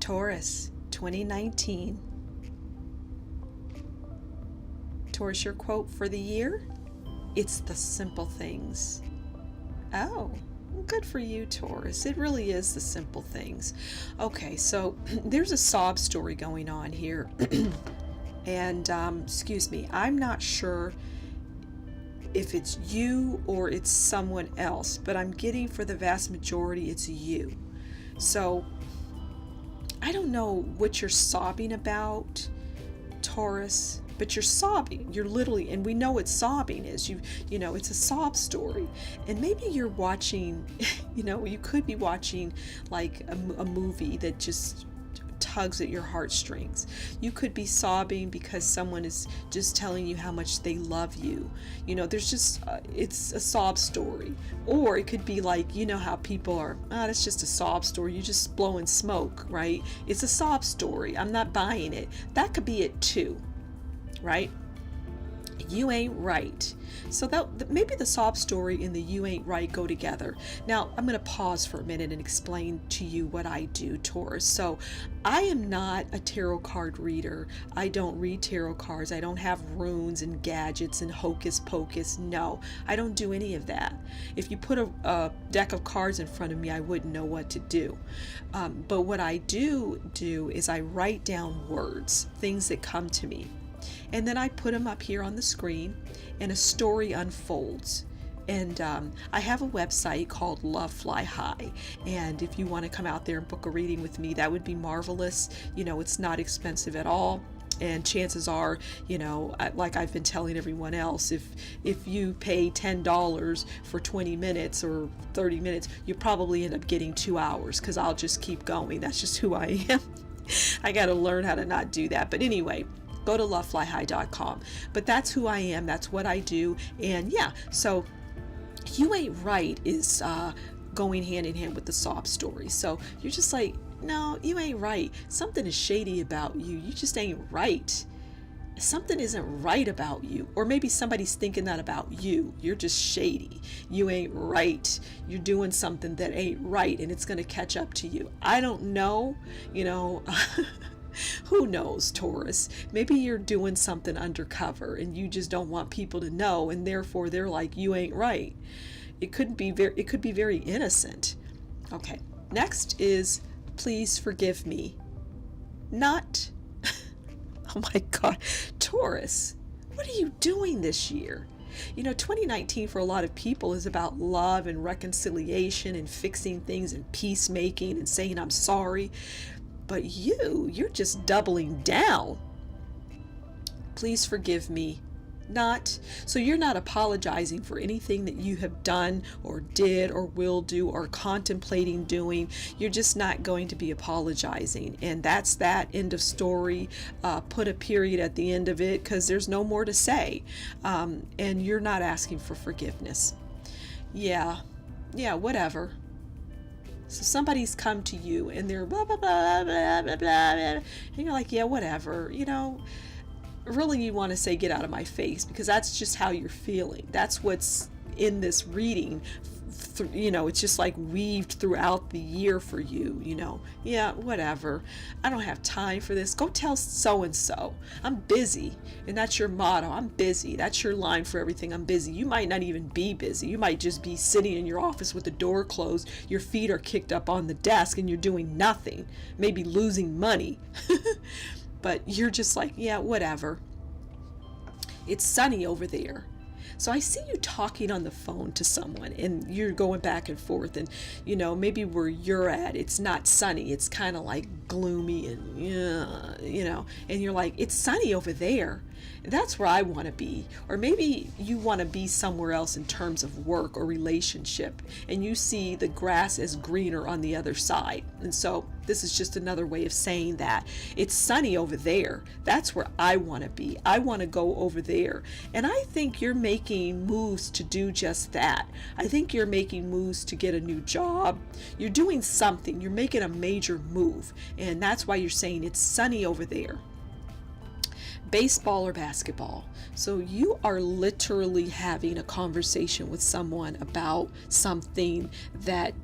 Taurus 2019. Taurus, your quote for the year? It's the simple things. Oh, good for you, Taurus. It really is the simple things. Okay, so there's a sob story going on here. And excuse me, I'm not sure if it's you or it's someone else, but I'm getting for the vast majority it's you. So I don't know what you're sobbing about, Taurus, but you're sobbing. You're literally, and we know what sobbing is. You know, it's a sob story. And maybe you're watching, you could be watching like a movie that just tugs at your heartstrings. You could be sobbing because someone is just telling you how much they love you. There's just it's a sob story. Or it could be like, how people are, that's just a sob story, you're just blowing smoke, right? It's a sob story, I'm not buying it. That could be it too, right? You ain't right. So that maybe the sob story and the you ain't right go together. Now I'm going to pause for a minute and explain to you what I do, Taurus. So I am not a tarot card reader. I don't read tarot cards. I don't have runes and gadgets and hocus pocus. No, I don't do any of that. If you put a deck of cards in front of me, I wouldn't know what to do. But what I do is I write down words, things that come to me. And then I put them up here on the screen and a story unfolds. And I have a website called Love Fly High. And if you want to come out there and book a reading with me, that would be marvelous. It's not expensive at all. And chances are, like I've been telling everyone else, if you pay $10 for 20 minutes or 30 minutes, you probably end up getting 2 hours because I'll just keep going. That's just who I am. I got to learn how to not do that. But anyway, go to loveflyhigh.com. But that's who I am. That's what I do. And yeah, so you ain't right is going hand in hand with the sob story. So you're just like, no, you ain't right. Something is shady about you. You just ain't right. Something isn't right about you. Or maybe somebody's thinking that about you. You're just shady. You ain't right. You're doing something that ain't right, and it's going to catch up to you. I don't know, Who knows, Taurus? Maybe you're doing something undercover and you just don't want people to know, and therefore they're like, you ain't right. It could be very innocent. Okay. Next is please forgive me. Not oh my God, Taurus, what are you doing this year? 2019 for a lot of people is about love and reconciliation and fixing things and peacemaking and saying I'm sorry. But you're just doubling down. Please forgive me. Not. So you're not apologizing for anything that you have done or did or will do or contemplating doing. You're just not going to be apologizing. And that's that. End of story. Put a period at the end of it because there's no more to say. And you're not asking for forgiveness. Yeah, whatever. So somebody's come to you and they're blah, blah, blah, blah, blah, blah, and you're like, yeah, whatever, really you want to say, get out of my face, because that's just how you're feeling. That's what's in this reading. It's just like weaved throughout the year for you, yeah, whatever. I don't have time for this. Go tell so-and-so I'm busy. And that's your motto. I'm busy. That's your line for everything. I'm busy. You might not even be busy. You might just be sitting in your office with the door closed. Your feet are kicked up on the desk and you're doing nothing, maybe losing money. But you're just like, yeah, whatever. It's sunny over there. So I see you talking on the phone to someone and you're going back and forth, and maybe where you're at, it's not sunny. It's kind of like gloomy and and you're like, it's sunny over there. That's where I want to be. Or maybe you want to be somewhere else in terms of work or relationship, and you see the grass is greener on the other side. And so this is just another way of saying that it's sunny over there. That's where I want to be. I want to go over there. And I think you're making moves to do just that. I think you're making moves to get a new job. You're doing something. You're making a major move. And that's why you're saying it's sunny over there. Baseball or basketball. So you are literally having a conversation with someone about something that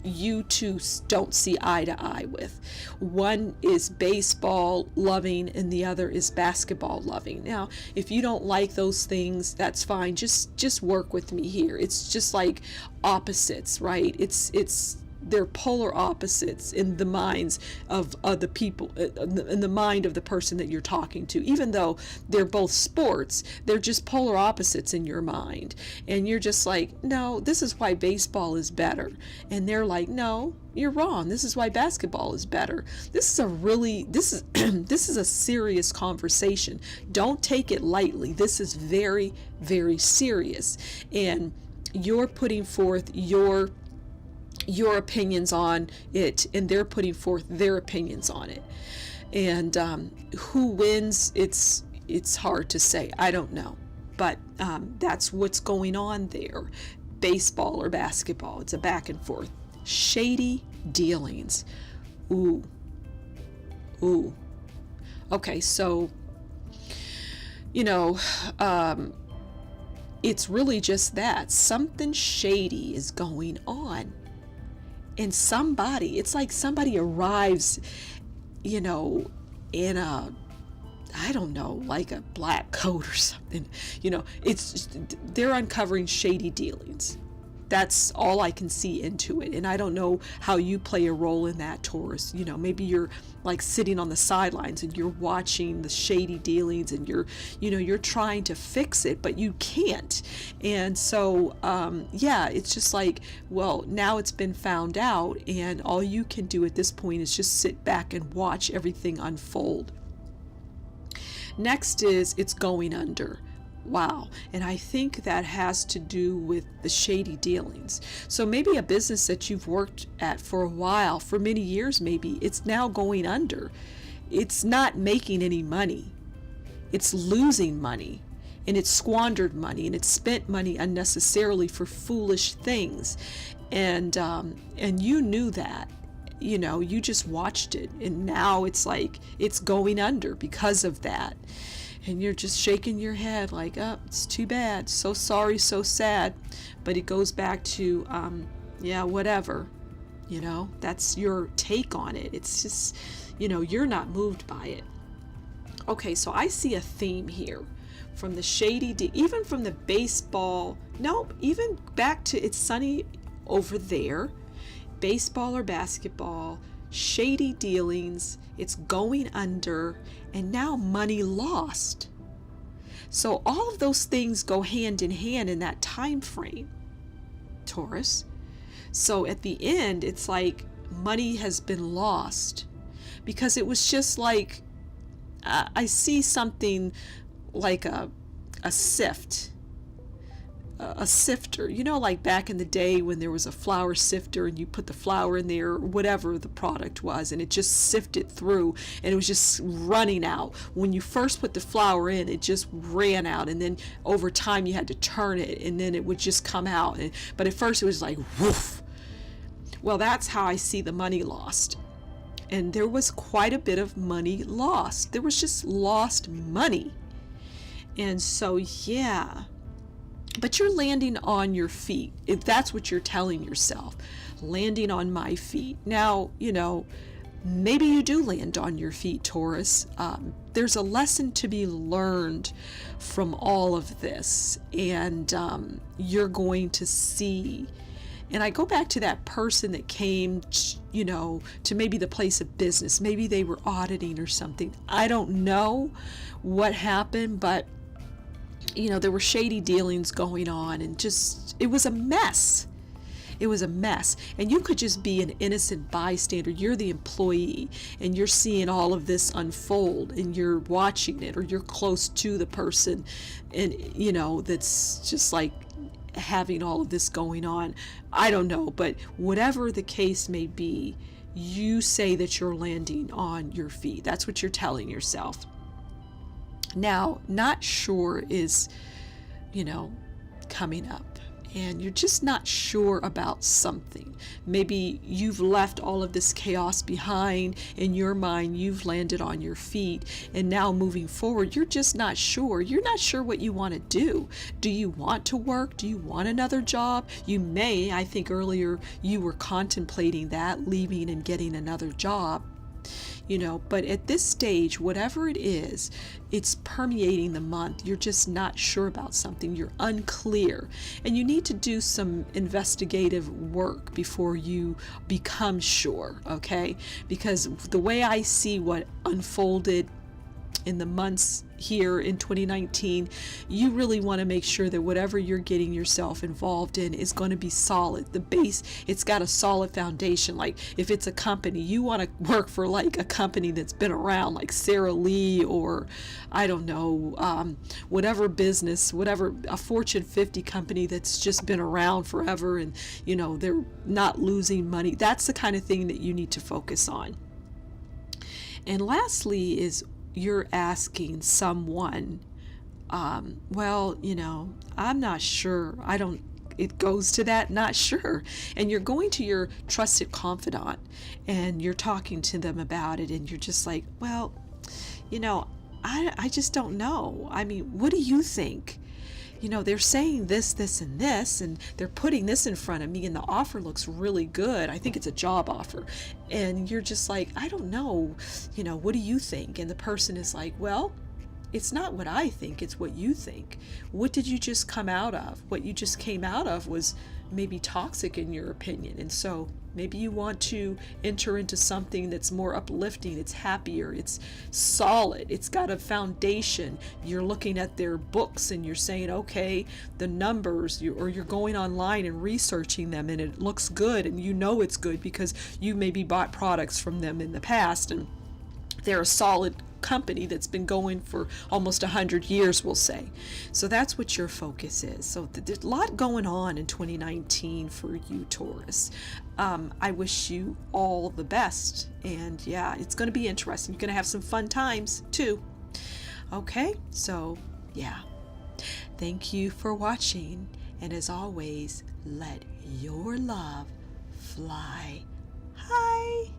you two don't see eye to eye with. One is baseball loving and the other is basketball loving. Now, if you don't like those things, that's fine. Just work with me here. It's just like opposites, right? It's they're polar opposites in the minds of the people, in the mind of the person that you're talking to. Even though they're both sports, they're just polar opposites in your mind. And you're just like, no, this is why baseball is better. And they're like, no, you're wrong. This is why basketball is better. This is this is a serious conversation. Don't take it lightly. This is very, very serious. And you're putting forth your opinions on it, and they're putting forth their opinions on it. And who wins, it's hard to say. I don't know. But that's what's going on there. Baseball or basketball. It's a back and forth. Shady dealings. Ooh. Okay, so, it's really just that. Something shady is going on. And it's like somebody arrives, in a, I don't know, like a black coat or something. They're uncovering shady dealings. That's all I can see into it. And I don't know how you play a role in that, Taurus. Maybe you're like sitting on the sidelines and you're watching the shady dealings and you're trying to fix it, but you can't. And so, it's just like, well, now it's been found out, and all you can do at this point is just sit back and watch everything unfold. Next is it's going under. Wow. And I think that has to do with the shady dealings. So maybe a business that you've worked at for a while, for many years maybe, it's now going under. It's not making any money. It's losing money. And it's squandered money, and it's spent money unnecessarily for foolish things. And you knew that. You just watched it, and now it's like it's going under because of that. And you're just shaking your head like, oh, it's too bad. So sorry, so sad. But it goes back to, whatever. That's your take on it. It's just, you're not moved by it. Okay, so I see a theme here from the shady, even from the baseball. Nope, even back to it's sunny over there. Baseball or basketball, shady dealings, it's going under, and now money lost. So all of those things go hand in hand in that time frame, Taurus. So at the end, it's like money has been lost, because it was just like, I see something like a sift. A sifter, like back in the day when there was a flour sifter and you put the flour in there, or whatever the product was, and it just sifted through, and it was just running out. When you first put the flour in, it just ran out, and then over time you had to turn it, and then it would just come out. But at first it was like woof. Well, that's how I see the money lost. And there was quite a bit of money lost. There was just lost money. And so, yeah. But you're landing on your feet, if that's what you're telling yourself, landing on my feet. Now, maybe you do land on your feet, Taurus. There's a lesson to be learned from all of this, and you're going to see. And I go back to that person that came, to maybe the place of business. Maybe they were auditing or something. I don't know what happened, but there were shady dealings going on, and it was a mess. It was a mess. And you could just be an innocent bystander. You're the employee, and you're seeing all of this unfold, and you're watching it, or you're close to the person, and that's just like having all of this going on. I don't know, but whatever the case may be, you say that you're landing on your feet. That's what you're telling yourself. Now, not sure is, coming up. and you're just not sure about something. Maybe you've left all of this chaos behind in your mind, you've landed on your feet, and now moving forward, you're just not sure. You're not sure what you want to do. Do you want to work? Do you want another job? You may, I think earlier you were contemplating that, leaving and getting another job. But at this stage, whatever it is, it's permeating the month. You're just not sure about something. You're unclear. And you need to do some investigative work before you become sure, okay? Because the way I see what unfolded in the months here in 2019, you really want to make sure that whatever you're getting yourself involved in is going to be solid. The base, it's got a solid foundation. Like if it's a company, you want to work for like a company that's been around, like Sara Lee, or I don't know, whatever business, whatever, a Fortune 50 company that's just been around forever, and they're not losing money. That's the kind of thing that you need to focus on. And lastly is, you're asking someone, I'm not sure. It goes to that, not sure. And you're going to your trusted confidant and you're talking to them about it, and you're just like, well, I just don't know. I mean, what do you think? They're saying this, this, and this, and they're putting this in front of me, and the offer looks really good. I think it's a job offer. And you're just like, I don't know, what do you think? And the person is like, well, it's not what I think, it's what you think. What did you just come out of? What you just came out of was maybe toxic in your opinion. And so maybe you want to enter into something that's more uplifting, it's happier, it's solid, it's got a foundation. You're looking at their books and you're saying, okay, the numbers, or you're going online and researching them, and it looks good, and it's good because you maybe bought products from them in the past, and they're a solid company that's been going for almost 100 years, we'll say. So that's what your focus is. So there's a lot going on in 2019 for you, Taurus. I wish you all the best, and yeah, it's going to be interesting. You're going to have some fun times too. Okay, so yeah, thank you for watching, and as always, let your love fly high.